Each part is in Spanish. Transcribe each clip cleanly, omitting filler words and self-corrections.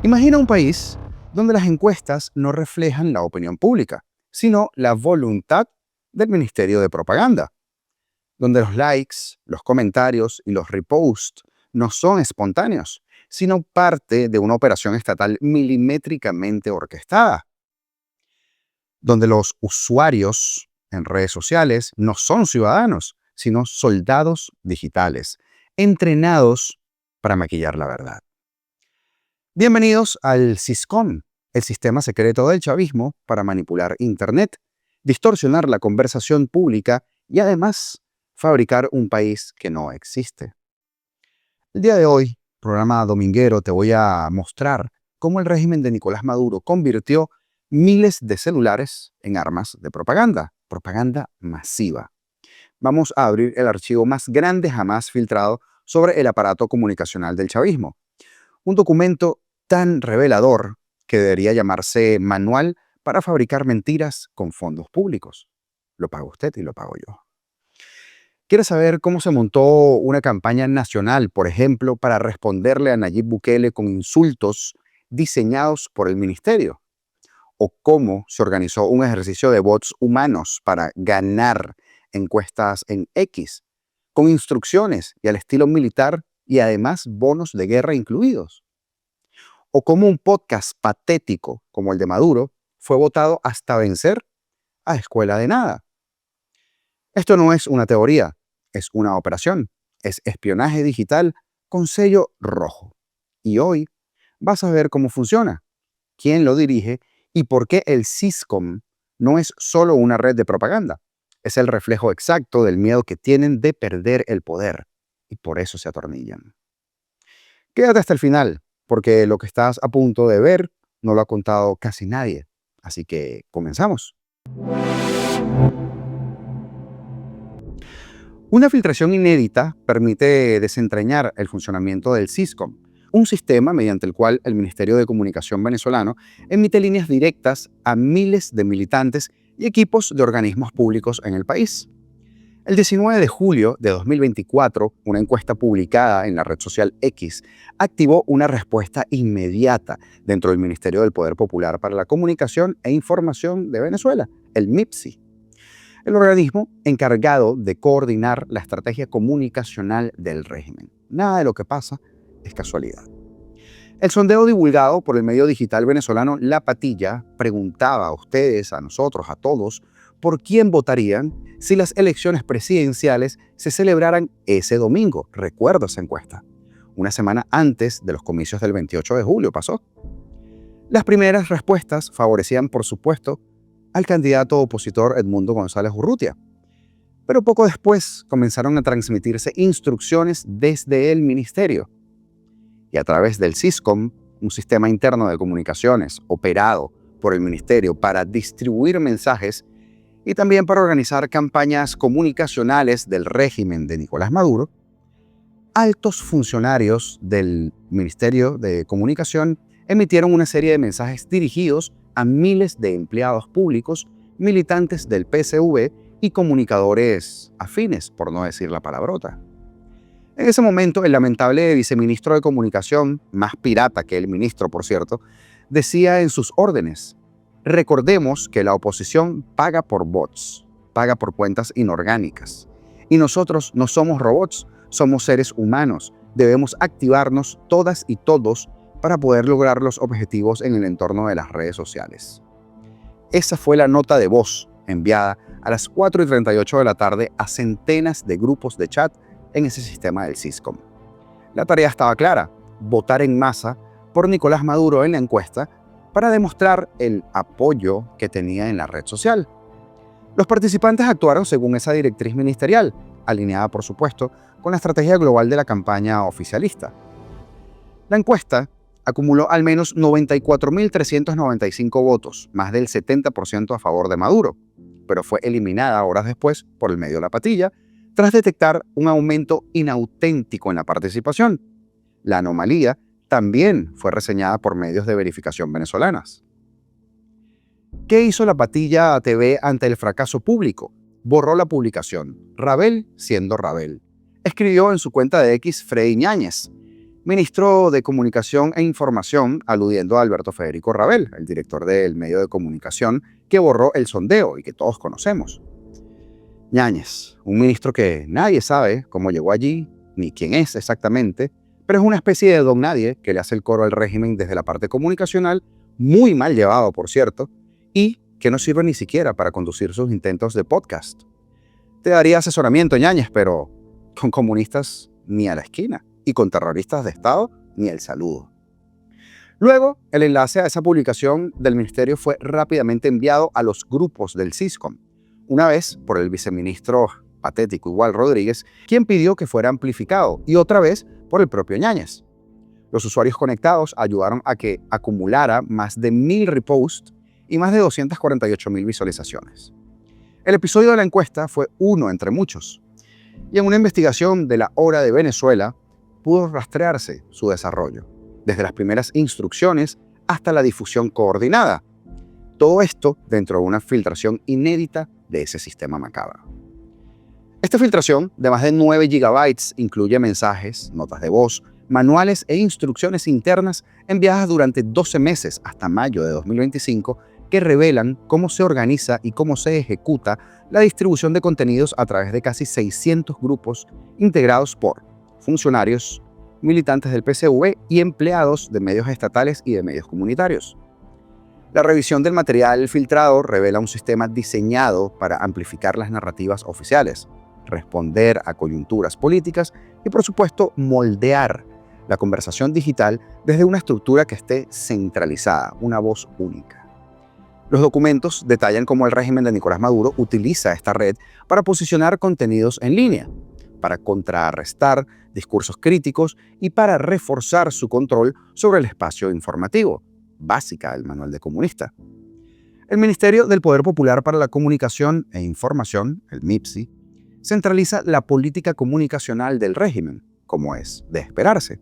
Imagina un país donde las encuestas no reflejan la opinión pública, sino la voluntad del Ministerio de Propaganda, donde los likes, los comentarios y los reposts no son espontáneos, sino parte de una operación estatal milimétricamente orquestada, donde los usuarios en redes sociales no son ciudadanos, sino soldados digitales, entrenados para maquillar la verdad. Bienvenidos al Siscom, el sistema secreto del chavismo para manipular Internet, distorsionar la conversación pública y además fabricar un país que no existe. El día de hoy, programa dominguero, te voy a mostrar cómo el régimen de Nicolás Maduro convirtió miles de celulares en armas de propaganda, propaganda masiva. Vamos a abrir el archivo más grande jamás filtrado sobre el aparato comunicacional del chavismo. Un documento tan revelador que debería llamarse Manual para fabricar mentiras con fondos públicos. Lo paga usted y lo pago yo. ¿Quieres saber cómo se montó una campaña nacional, por ejemplo, para responderle a Nayib Bukele con insultos diseñados por el ministerio? ¿O cómo se organizó un ejercicio de bots humanos para ganar encuestas en X, con instrucciones y al estilo militar y además bonos de guerra incluidos? ¿O cómo un podcast patético como el de Maduro fue votado hasta vencer a escuela de nada? Esto no es una teoría, es una operación, es espionaje digital con sello rojo. Y hoy vas a ver cómo funciona, quién lo dirige y por qué el Siscom no es solo una red de propaganda. Es el reflejo exacto del miedo que tienen de perder el poder y por eso se atornillan. Quédate hasta el final, porque lo que estás a punto de ver no lo ha contado casi nadie. Así que comenzamos. Una filtración inédita permite desentrañar el funcionamiento del Siscom, un sistema mediante el cual el Ministerio de Comunicación venezolano emite líneas directas a miles de militantes y equipos de organismos públicos en el país. El 19 de julio de 2024, una encuesta publicada en la red social X activó una respuesta inmediata dentro del Ministerio del Poder Popular para la Comunicación e Información de Venezuela, el MIPSI, el organismo encargado de coordinar la estrategia comunicacional del régimen. Nada de lo que pasa es casualidad. El sondeo divulgado por el medio digital venezolano La Patilla preguntaba a ustedes, a nosotros, a todos, por quién votarían si las elecciones presidenciales se celebraran ese domingo. Recuerdo esa encuesta. Una semana antes de los comicios del 28 de julio pasó. Las primeras respuestas favorecían, por supuesto, al candidato opositor Edmundo González Urrutia. Pero poco después comenzaron a transmitirse instrucciones desde el ministerio. Y a través del Siscom, un sistema interno de comunicaciones operado por el ministerio para distribuir mensajes y también para organizar campañas comunicacionales del régimen de Nicolás Maduro, altos funcionarios del Ministerio de Comunicación emitieron una serie de mensajes dirigidos a miles de empleados públicos, militantes del PSV y comunicadores afines, por no decir la palabrota. En ese momento, el lamentable viceministro de Comunicación, más pirata que el ministro, por cierto, decía en sus órdenes: recordemos que la oposición paga por bots, paga por cuentas inorgánicas. Y nosotros no somos robots, somos seres humanos. Debemos activarnos todas y todos para poder lograr los objetivos en el entorno de las redes sociales. Esa fue la nota de voz enviada a las 4:38 de la tarde a centenas de grupos de chat en ese sistema del Siscom. La tarea estaba clara: votar en masa por Nicolás Maduro en la encuesta para demostrar el apoyo que tenía en la red social. Los participantes actuaron según esa directriz ministerial, alineada por supuesto con la estrategia global de la campaña oficialista. La encuesta acumuló al menos 94.395 votos, más del 70% a favor de Maduro, pero fue eliminada horas después por el medio La Patilla, tras detectar un aumento inauténtico en la participación. La anomalía también fue reseñada por medios de verificación venezolanas. ¿Qué hizo La Patilla TV ante el fracaso público? Borró la publicación. Rabel siendo Rabel. Escribió en su cuenta de X Freddy Ñáñez: ministro de Comunicación e Información, aludiendo a Alberto Federico Rabel, el director del medio de comunicación que borró el sondeo y que todos conocemos. Ñáñez, un ministro que nadie sabe cómo llegó allí, ni quién es exactamente, pero es una especie de don nadie que le hace el coro al régimen desde la parte comunicacional, muy mal llevado, por cierto, y que no sirve ni siquiera para conducir sus intentos de podcast. Te daría asesoramiento, Ñáñez, pero con comunistas ni a la esquina, y con terroristas de Estado ni el saludo. Luego, el enlace a esa publicación del ministerio fue rápidamente enviado a los grupos del Siscom, una vez por el viceministro patético igual Rodríguez, quien pidió que fuera amplificado, y otra vez por el propio Ñáñez. Los usuarios conectados ayudaron a que acumulara más de 1000 reposts y más de 248.000 visualizaciones. El episodio de la encuesta fue uno entre muchos, y en una investigación de La Hora de Venezuela pudo rastrearse su desarrollo, desde las primeras instrucciones hasta la difusión coordinada. Todo esto dentro de una filtración inédita de ese sistema macabro. Esta filtración, de más de 9 gigabytes, incluye mensajes, notas de voz, manuales e instrucciones internas enviadas durante 12 meses hasta mayo de 2025 que revelan cómo se organiza y cómo se ejecuta la distribución de contenidos a través de casi 600 grupos integrados por funcionarios, militantes del PCV y empleados de medios estatales y de medios comunitarios. La revisión del material filtrado revela un sistema diseñado para amplificar las narrativas oficiales, responder a coyunturas políticas y, por supuesto, moldear la conversación digital desde una estructura que esté centralizada, una voz única. Los documentos detallan cómo el régimen de Nicolás Maduro utiliza esta red para posicionar contenidos en línea, para contrarrestar discursos críticos y para reforzar su control sobre el espacio informativo, básica del manual de comunista. El Ministerio del Poder Popular para la Comunicación e Información, el MIPSI, centraliza la política comunicacional del régimen, como es de esperarse.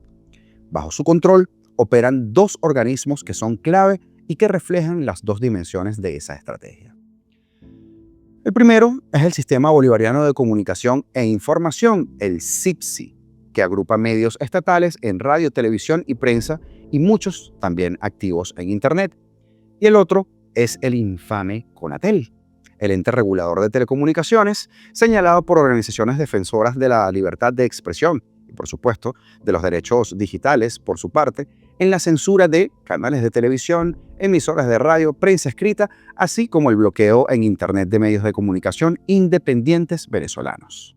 Bajo su control operan 2 organismos que son clave y que reflejan las 2 dimensiones de esa estrategia. El primero es el Sistema Bolivariano de Comunicación e Información, el SIPSI, que agrupa medios estatales en radio, televisión y prensa, y muchos también activos en Internet. Y el otro es el infame CONATEL, el ente regulador de telecomunicaciones, señalado por organizaciones defensoras de la libertad de expresión y, por supuesto, de los derechos digitales, por su parte, en la censura de canales de televisión, emisoras de radio, prensa escrita, así como el bloqueo en Internet de medios de comunicación independientes venezolanos.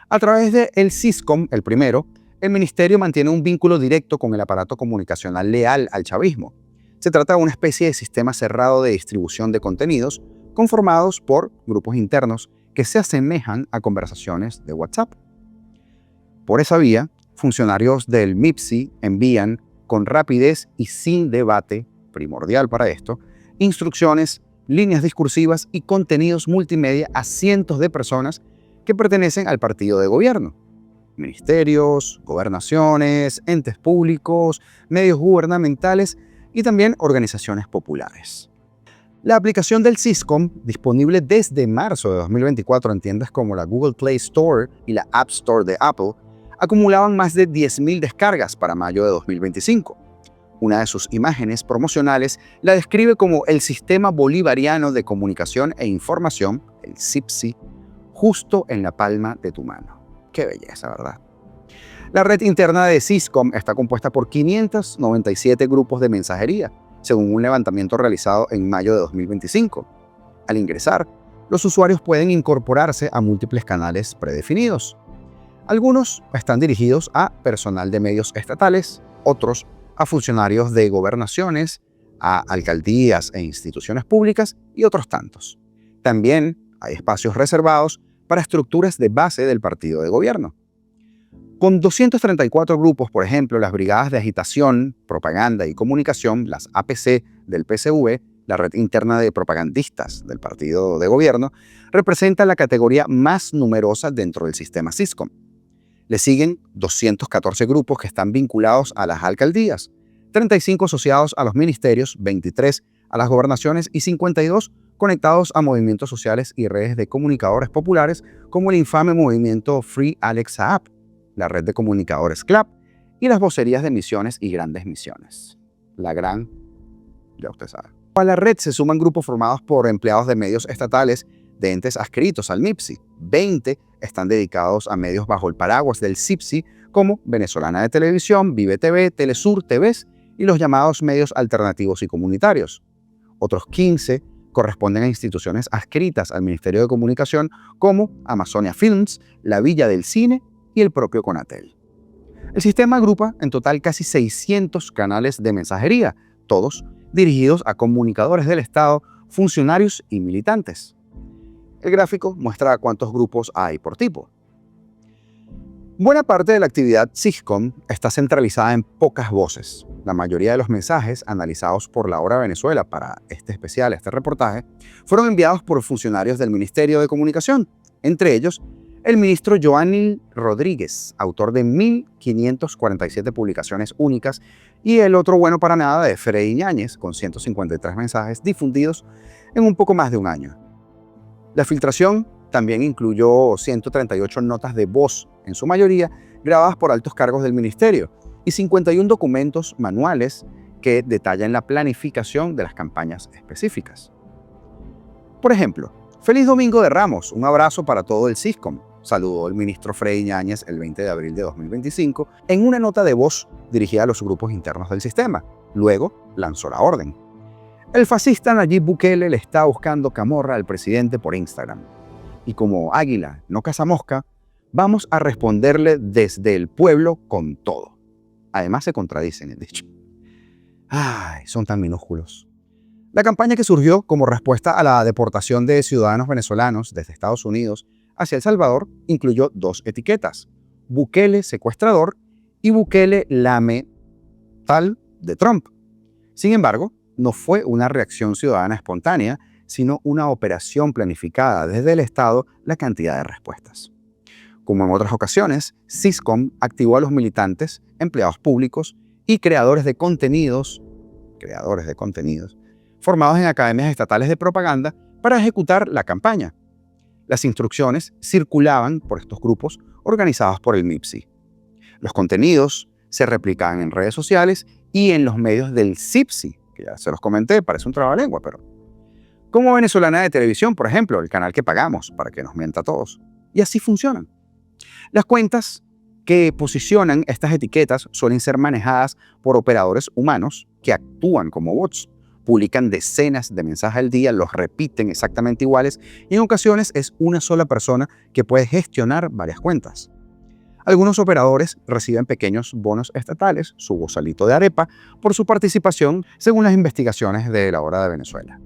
A través del Siscom, el primero, el ministerio mantiene un vínculo directo con el aparato comunicacional leal al chavismo. Se trata de una especie de sistema cerrado de distribución de contenidos conformados por grupos internos que se asemejan a conversaciones de WhatsApp. Por esa vía, funcionarios del MIPSI envían con rapidez y sin debate, primordial para esto, instrucciones, líneas discursivas y contenidos multimedia a cientos de personas que pertenecen al partido de gobierno. Ministerios, gobernaciones, entes públicos, medios gubernamentales y también organizaciones populares. La aplicación del Siscom, disponible desde marzo de 2024 en tiendas como la Google Play Store y la App Store de Apple, acumulaban más de 10.000 descargas para mayo de 2025. Una de sus imágenes promocionales la describe como el Sistema Bolivariano de Comunicación e Información, el SIPSI, justo en la palma de tu mano. Qué belleza, ¿verdad? La red interna de Siscom está compuesta por 597 grupos de mensajería, según un levantamiento realizado en mayo de 2025. Al ingresar, los usuarios pueden incorporarse a múltiples canales predefinidos. Algunos están dirigidos a personal de medios estatales, otros a funcionarios de gobernaciones, a alcaldías e instituciones públicas y otros tantos. También hay espacios reservados para estructuras de base del partido de gobierno. Con 234 grupos, por ejemplo, las brigadas de agitación, propaganda y comunicación, las APC del PCV, la red interna de propagandistas del partido de gobierno, representa la categoría más numerosa dentro del sistema Siscom. Le siguen 214 grupos que están vinculados a las alcaldías, 35 asociados a los ministerios, 23 a las gobernaciones y 52 conectados a movimientos sociales y redes de comunicadores populares como el infame movimiento Free Alexa App, la red de comunicadores CLAP y las vocerías de misiones y grandes misiones. La gran, ya usted sabe. A la red se suman grupos formados por empleados de medios estatales de entes adscritos al MIPSI. 20 están dedicados a medios bajo el paraguas del CIPSI, como Venezolana de Televisión, Vive TV, Telesur, TVs y los llamados medios alternativos y comunitarios. Otros 15 corresponden a instituciones adscritas al Ministerio de Comunicación, como Amazonia Films, La Villa del Cine y el propio Conatel. El sistema agrupa en total casi 600 canales de mensajería, todos dirigidos a comunicadores del Estado, funcionarios y militantes. El gráfico muestra cuántos grupos hay por tipo. Buena parte de la actividad Siscom está centralizada en pocas voces. La mayoría de los mensajes analizados por La Hora Venezuela para este reportaje, fueron enviados por funcionarios del Ministerio de Comunicación, entre ellos el ministro Joanny Rodríguez, autor de 1.547 publicaciones únicas, y el otro bueno para nada de Freddy Yáñez, con 153 mensajes difundidos en un poco más de un año. La filtración también incluyó 138 notas de voz, en su mayoría grabadas por altos cargos del ministerio, y 51 documentos manuales que detallan la planificación de las campañas específicas. Por ejemplo, Feliz Domingo de Ramos, un abrazo para todo el Siscom, saludó el ministro Freddy Yáñez el 20 de abril de 2025 en una nota de voz dirigida a los grupos internos del sistema. Luego lanzó la orden. El fascista Nayib Bukele le está buscando camorra al presidente por Instagram. Y como águila no caza mosca, vamos a responderle desde el pueblo con todo. Además se contradicen el dicho. Ay, son tan minúsculos. La campaña que surgió como respuesta a la deportación de ciudadanos venezolanos desde Estados Unidos hacia El Salvador incluyó dos etiquetas: Bukele secuestrador y Bukele lame tal de Trump. Sin embargo, no fue una reacción ciudadana espontánea, sino una operación planificada desde el Estado la cantidad de respuestas. Como en otras ocasiones, Siscom activó a los militantes, empleados públicos y creadores de contenidos formados en academias estatales de propaganda para ejecutar la campaña. Las instrucciones circulaban por estos grupos organizados por el MIPSI. Los contenidos se replicaban en redes sociales y en los medios del CIPSI, que ya se los comenté, parece un trabalengua, pero como Venezolana de Televisión, por ejemplo, el canal que pagamos para que nos mienta a todos. Y así funcionan. Las cuentas que posicionan estas etiquetas suelen ser manejadas por operadores humanos que actúan como bots. Publican decenas de mensajes al día, los repiten exactamente iguales y en ocasiones es una sola persona que puede gestionar varias cuentas. Algunos operadores reciben pequeños bonos estatales, su bozalito de arepa, por su participación según las investigaciones de La Hora de Venezuela.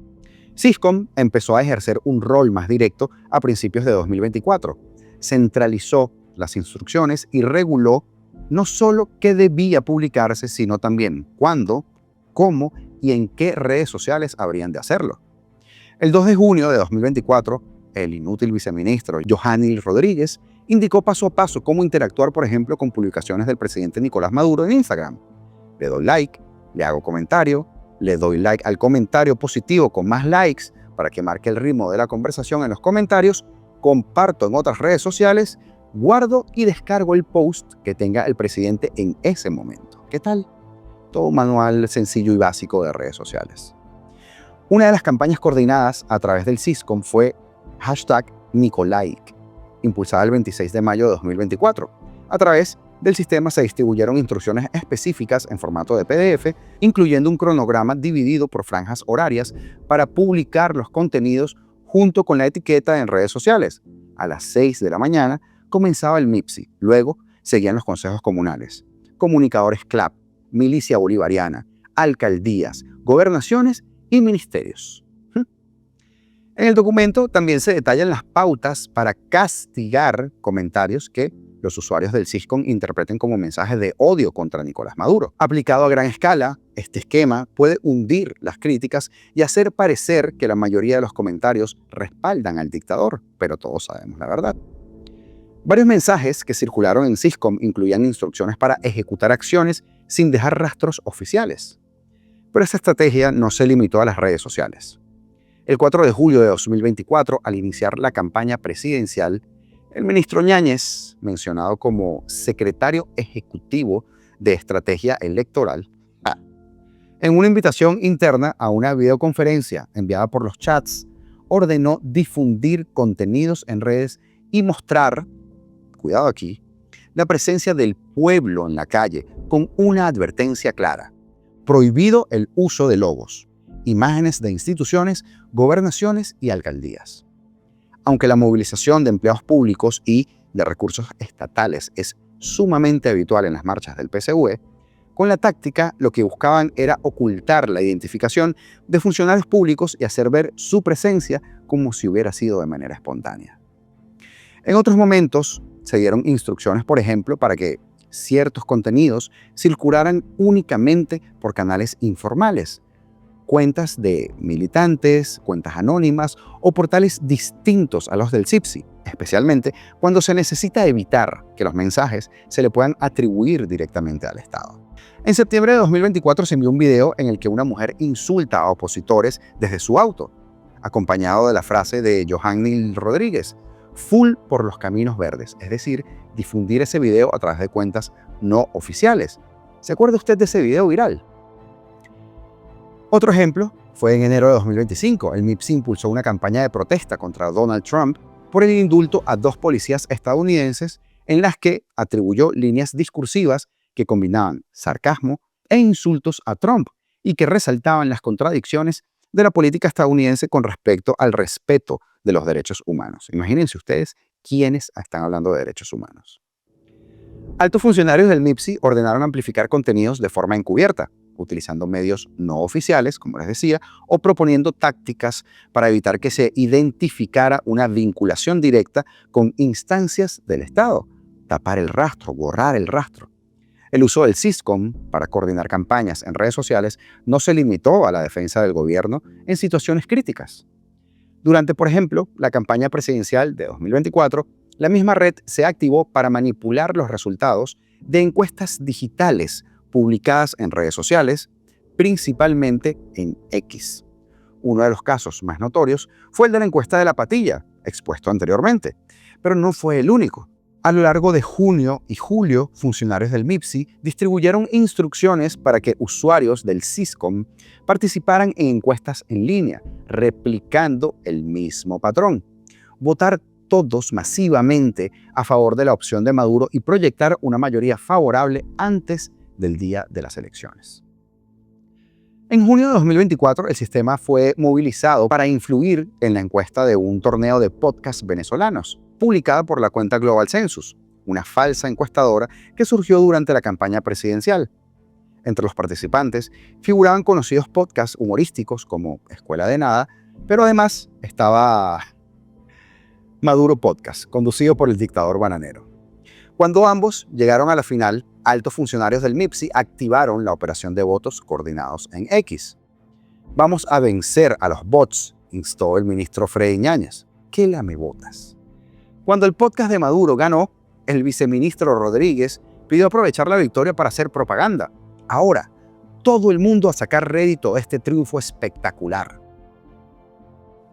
Siscom empezó a ejercer un rol más directo a principios de 2024. Centralizó las instrucciones y reguló no solo qué debía publicarse, sino también cuándo, cómo y en qué redes sociales habrían de hacerlo. El 2 de junio de 2024, el inútil viceministro Joanny Rodríguez indicó paso a paso cómo interactuar, por ejemplo, con publicaciones del presidente Nicolás Maduro en Instagram. Le doy like, le hago comentario, le doy like al comentario positivo con más likes para que marque el ritmo de la conversación en los comentarios, comparto en otras redes sociales, guardo y descargo el post que tenga el presidente en ese momento. ¿Qué tal? Todo un manual sencillo y básico de redes sociales. Una de las campañas coordinadas a través del Siscom fue #Nicolaic, impulsada el 26 de mayo de 2024. A través del sistema se distribuyeron instrucciones específicas en formato de PDF, incluyendo un cronograma dividido por franjas horarias para publicar los contenidos junto con la etiqueta en redes sociales. A las 6 de la mañana comenzaba el MIPSI, luego seguían los consejos comunales, comunicadores CLAP, milicia bolivariana, alcaldías, gobernaciones y ministerios. En el documento también se detallan las pautas para castigar comentarios que los usuarios del Siscom interpreten como mensajes de odio contra Nicolás Maduro. Aplicado a gran escala, este esquema puede hundir las críticas y hacer parecer que la mayoría de los comentarios respaldan al dictador, pero todos sabemos la verdad. Varios mensajes que circularon en Siscom incluían instrucciones para ejecutar acciones sin dejar rastros oficiales. Pero esta estrategia no se limitó a las redes sociales. El 4 de julio de 2024, al iniciar la campaña presidencial, el ministro Yáñez, mencionado como secretario ejecutivo de Estrategia Electoral, en una invitación interna a una videoconferencia enviada por los chats, ordenó difundir contenidos en redes y mostrar, cuidado aquí, la presencia del pueblo en la calle con una advertencia clara: prohibido el uso de logos, imágenes de instituciones, gobernaciones y alcaldías. Aunque la movilización de empleados públicos y de recursos estatales es sumamente habitual en las marchas del PSUV, con la táctica lo que buscaban era ocultar la identificación de funcionarios públicos y hacer ver su presencia como si hubiera sido de manera espontánea. En otros momentos se dieron instrucciones, por ejemplo, para que ciertos contenidos circularan únicamente por canales informales, cuentas de militantes, cuentas anónimas o portales distintos a los del CIPSI, especialmente cuando se necesita evitar que los mensajes se le puedan atribuir directamente al Estado. En septiembre de 2024 se envió un video en el que una mujer insulta a opositores desde su auto, acompañado de la frase de Johanny Rodríguez: full por los caminos verdes, es decir, difundir ese video a través de cuentas no oficiales. ¿Se acuerda usted de ese video viral? Otro ejemplo fue en enero de 2025. El MIPSI impulsó una campaña de protesta contra Donald Trump por el indulto a 2 policías estadounidenses en las que atribuyó líneas discursivas que combinaban sarcasmo e insultos a Trump y que resaltaban las contradicciones de la política estadounidense con respecto al respeto de los derechos humanos. Imagínense ustedes quiénes están hablando de derechos humanos. Altos funcionarios del MIPSI ordenaron amplificar contenidos de forma encubierta, utilizando medios no oficiales, como les decía, o proponiendo tácticas para evitar que se identificara una vinculación directa con instancias del Estado, tapar el rastro, borrar el rastro. El uso del Syscom para coordinar campañas en redes sociales no se limitó a la defensa del gobierno en situaciones críticas. Durante, por ejemplo, la campaña presidencial de 2024, la misma red se activó para manipular los resultados de encuestas digitales publicadas en redes sociales, principalmente en X. Uno de los casos más notorios fue el de la encuesta de la patilla, expuesto anteriormente, pero no fue el único. A lo largo de junio y julio, funcionarios del MIPSI distribuyeron instrucciones para que usuarios del Syscom participaran en encuestas en línea, replicando el mismo patrón: votar todos masivamente a favor de la opción de Maduro y proyectar una mayoría favorable antes del día de las elecciones. En junio de 2024, el sistema fue movilizado para influir en la encuesta de un torneo de podcast venezolanos, publicada por la cuenta Global Census, una falsa encuestadora que surgió durante la campaña presidencial. Entre los participantes figuraban conocidos podcasts humorísticos como Escuela de Nada, pero además estaba Maduro Podcast, conducido por el dictador bananero. Cuando ambos llegaron a la final, altos funcionarios del MIPSI activaron la operación de votos coordinados en X. Vamos a vencer a los bots, instó el ministro Freddy Ñáñez. ¿Qué lamebotas? Cuando el podcast de Maduro ganó, el viceministro Rodríguez pidió aprovechar la victoria para hacer propaganda. Ahora, todo el mundo a sacar rédito de este triunfo espectacular.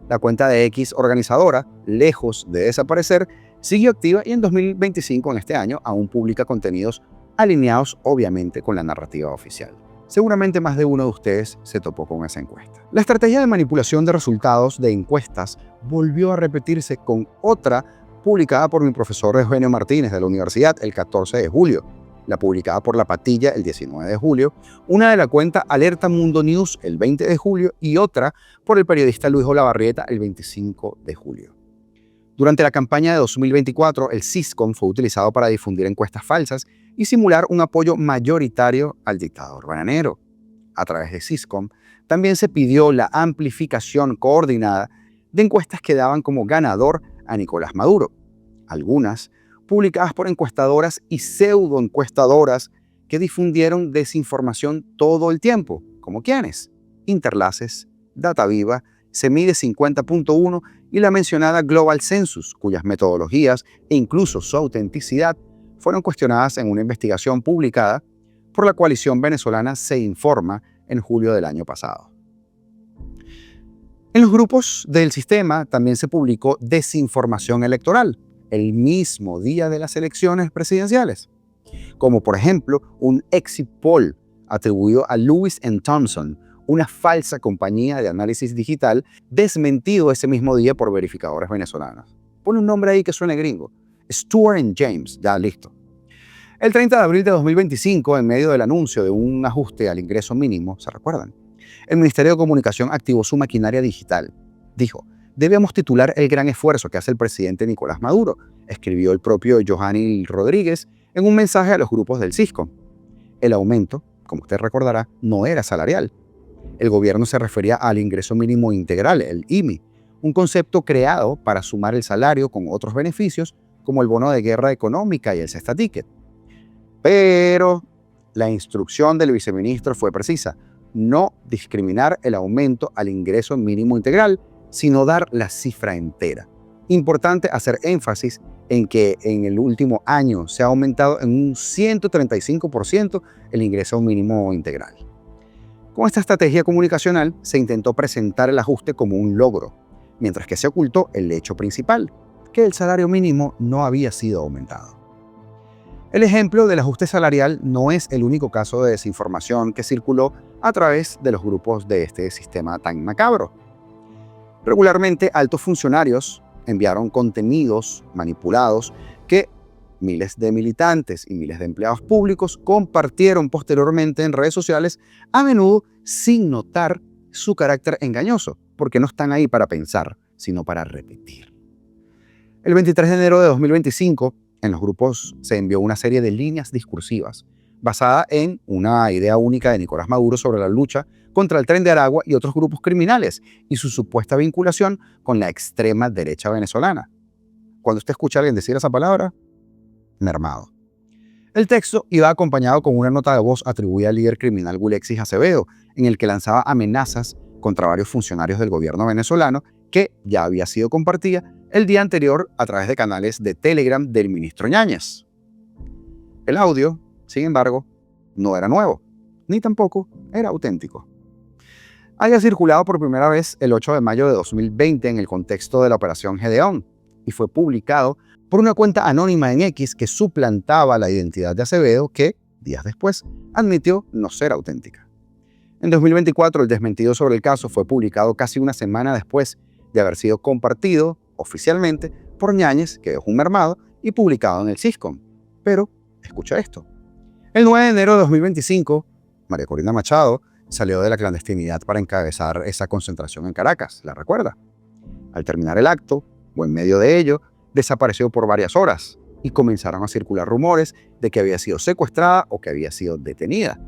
La cuenta de X organizadora, lejos de desaparecer, siguió activa y en 2025, en este año, aún publica contenidos alineados obviamente con la narrativa oficial. Seguramente más de uno de ustedes se topó con esa encuesta. La estrategia de manipulación de resultados de encuestas volvió a repetirse con otra publicada por mi profesor Eugenio Martínez de la universidad el 14 de julio, la publicada por La Patilla el 19 de julio, una de la cuenta Alerta Mundo News el 20 de julio y otra por el periodista Luis Olavarrieta el 25 de julio. Durante la campaña de 2024, el Syscom fue utilizado para difundir encuestas falsas y simular un apoyo mayoritario al dictador bananero. A través de Syscom, también se pidió la amplificación coordinada de encuestas que daban como ganador a Nicolás Maduro, algunas publicadas por encuestadoras y pseudoencuestadoras que difundieron desinformación todo el tiempo, como ¿quiénes? Interlaces, DataViva, Semide 50.1 y la mencionada Global Census, cuyas metodologías e incluso su autenticidad fueron cuestionadas en una investigación publicada por la coalición venezolana Se Informa en julio del año pasado. En los grupos del sistema también se publicó desinformación electoral el mismo día de las elecciones presidenciales. como por ejemplo un exit poll atribuido a Lewis Thompson, una falsa compañía de análisis digital, desmentido ese mismo día por verificadores venezolanos. Pone un nombre ahí que suene gringo. Stewart James, ya listo. El 30 de abril de 2025, en medio del anuncio de un ajuste al ingreso mínimo, ¿se recuerdan? El Ministerio de Comunicación activó su maquinaria digital. Dijo, debemos titular el gran esfuerzo que hace el presidente Nicolás Maduro, escribió el propio Johanny Rodríguez en un mensaje a los grupos del Cisco. El aumento, como usted recordará, no era salarial. El gobierno se refería al ingreso mínimo integral, el IMI, un concepto creado para sumar el salario con otros beneficios como el bono de guerra económica y el Cesta Ticket. Pero la instrucción del viceministro fue precisa: no discriminar el aumento al ingreso mínimo integral, sino dar la cifra entera. Importante hacer énfasis en que en el último año se ha aumentado en un 135% el ingreso mínimo integral. Con esta estrategia comunicacional se intentó presentar el ajuste como un logro, mientras que se ocultó el hecho principal, que el salario mínimo no había sido aumentado. El ejemplo del ajuste salarial no es el único caso de desinformación que circuló a través de los grupos de este sistema tan macabro. Regularmente, altos funcionarios enviaron contenidos manipulados que miles de militantes y miles de empleados públicos compartieron posteriormente en redes sociales, a menudo sin notar su carácter engañoso, porque no están ahí para pensar, sino para repetir. El 23 de enero de 2025, en los grupos se envió una serie de líneas discursivas basada en una idea única de Nicolás Maduro sobre la lucha contra el Tren de Aragua y otros grupos criminales y su supuesta vinculación con la extrema derecha venezolana. Cuando usted escucha a alguien decir esa palabra, mermado. El texto iba acompañado con una nota de voz atribuida al líder criminal Gulexis Acevedo, en el que lanzaba amenazas contra varios funcionarios del gobierno venezolano, que ya había sido compartida el día anterior a través de canales de Telegram del ministro Ñañez. El audio, sin embargo, no era nuevo, ni tampoco era auténtico. Había circulado por primera vez el 8 de mayo de 2020 en el contexto de la Operación Gedeón y fue publicado por una cuenta anónima en X que suplantaba la identidad de Acevedo, que, días después, admitió no ser auténtica. En 2024, el desmentido sobre el caso fue publicado casi una semana después de haber sido compartido oficialmente por Ñañez, que es un mermado, y publicado en el Siscom. Pero, escucha esto. El 9 de enero de 2025, María Corina Machado salió de la clandestinidad para encabezar esa concentración en Caracas, ¿la recuerda? Al terminar el acto, o en medio de ello, desapareció por varias horas y comenzaron a circular rumores de que había sido secuestrada o que había sido detenida.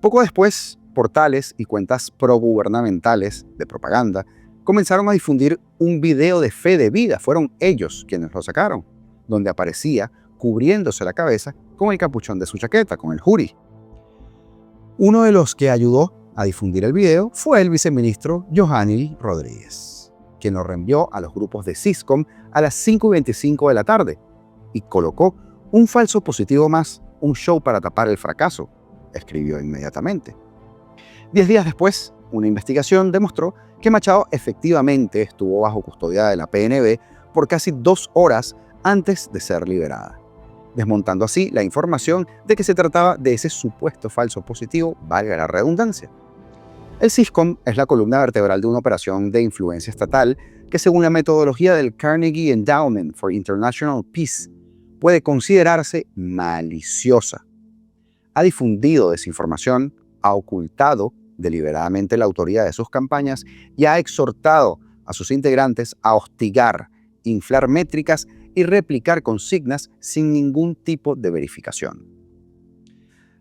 Poco después, portales y cuentas progubernamentales de propaganda comenzaron a difundir un video de Fe de Vida, fueron ellos quienes lo sacaron, donde aparecía cubriéndose la cabeza con el capuchón de su chaqueta, con el jury. Uno de los que ayudó a difundir el video fue el viceministro Johanny Rodríguez, quien lo reenvió a los grupos de Siscom a las 5:25 de la tarde y colocó un falso positivo más, un show para tapar el fracaso, escribió inmediatamente. 10 días después, una investigación demostró que Machado efectivamente estuvo bajo custodia de la PNB por casi 2 horas antes de ser liberada, desmontando así la información de que se trataba de ese supuesto falso positivo, valga la redundancia. El Siscom es la columna vertebral de una operación de influencia estatal que, según la metodología del Carnegie Endowment for International Peace, puede considerarse maliciosa. Ha difundido desinformación, ha ocultado deliberadamente la autoría de sus campañas y ha exhortado a sus integrantes a hostigar, inflar métricas y replicar consignas sin ningún tipo de verificación.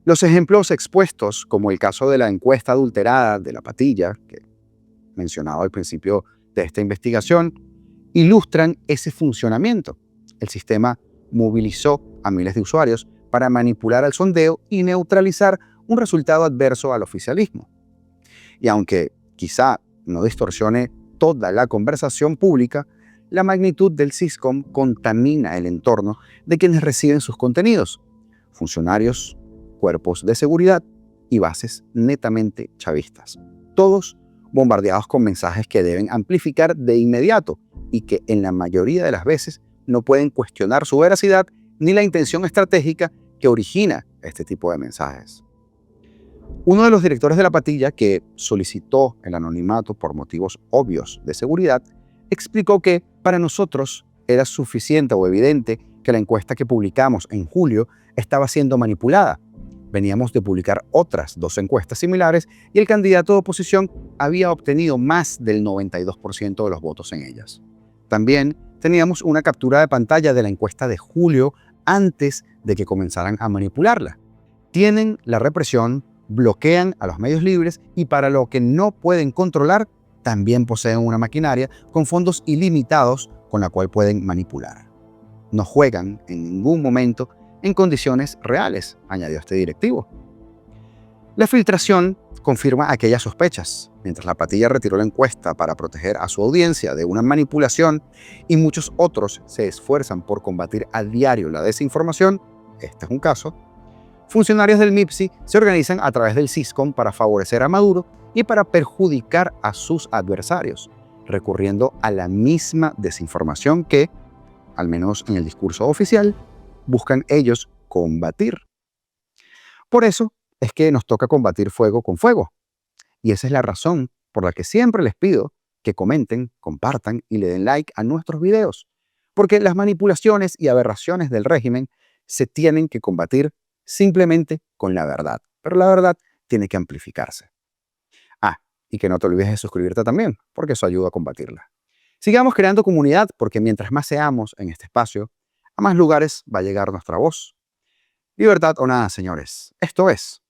Los ejemplos expuestos, como el caso de la encuesta adulterada de La Patilla, que mencionado al principio de esta investigación, ilustran ese funcionamiento. El sistema movilizó a miles de usuarios para manipular al sondeo y neutralizar un resultado adverso al oficialismo. Y aunque quizá no distorsione toda la conversación pública, la magnitud del Siscom contamina el entorno de quienes reciben sus contenidos, funcionarios, cuerpos de seguridad y bases netamente chavistas, todos bombardeados con mensajes que deben amplificar de inmediato y que en la mayoría de las veces no pueden cuestionar su veracidad ni la intención estratégica que origina este tipo de mensajes. Uno de los directores de la patilla, que solicitó el anonimato por motivos obvios de seguridad, explicó que para nosotros era suficiente o evidente que la encuesta que publicamos en julio estaba siendo manipulada. Veníamos de publicar otras 2 encuestas similares y el candidato de oposición había obtenido más del 92% de los votos en ellas. También teníamos una captura de pantalla de la encuesta de julio antes de que comenzaran a manipularla. Tienen la represión, bloquean a los medios libres y para lo que no pueden controlar, también poseen una maquinaria con fondos ilimitados con la cual pueden manipular. No juegan en ningún momento en condiciones reales, añadió este directivo. La filtración confirma aquellas sospechas. Mientras la patilla retiró la encuesta para proteger a su audiencia de una manipulación y muchos otros se esfuerzan por combatir a diario la desinformación, este es un caso, funcionarios del MIPSI se organizan a través del Siscom para favorecer a Maduro y para perjudicar a sus adversarios, recurriendo a la misma desinformación que, al menos en el discurso oficial, buscan ellos combatir. Por eso es que nos toca combatir fuego con fuego. Y esa es la razón por la que siempre les pido que comenten, compartan y le den like a nuestros videos. Porque las manipulaciones y aberraciones del régimen se tienen que combatir simplemente con la verdad. Pero la verdad tiene que amplificarse. Y que no te olvides de suscribirte también, porque eso ayuda a combatirla. Sigamos creando comunidad, porque mientras más seamos en este espacio, a más lugares va a llegar nuestra voz. Libertad o nada, señores. Esto es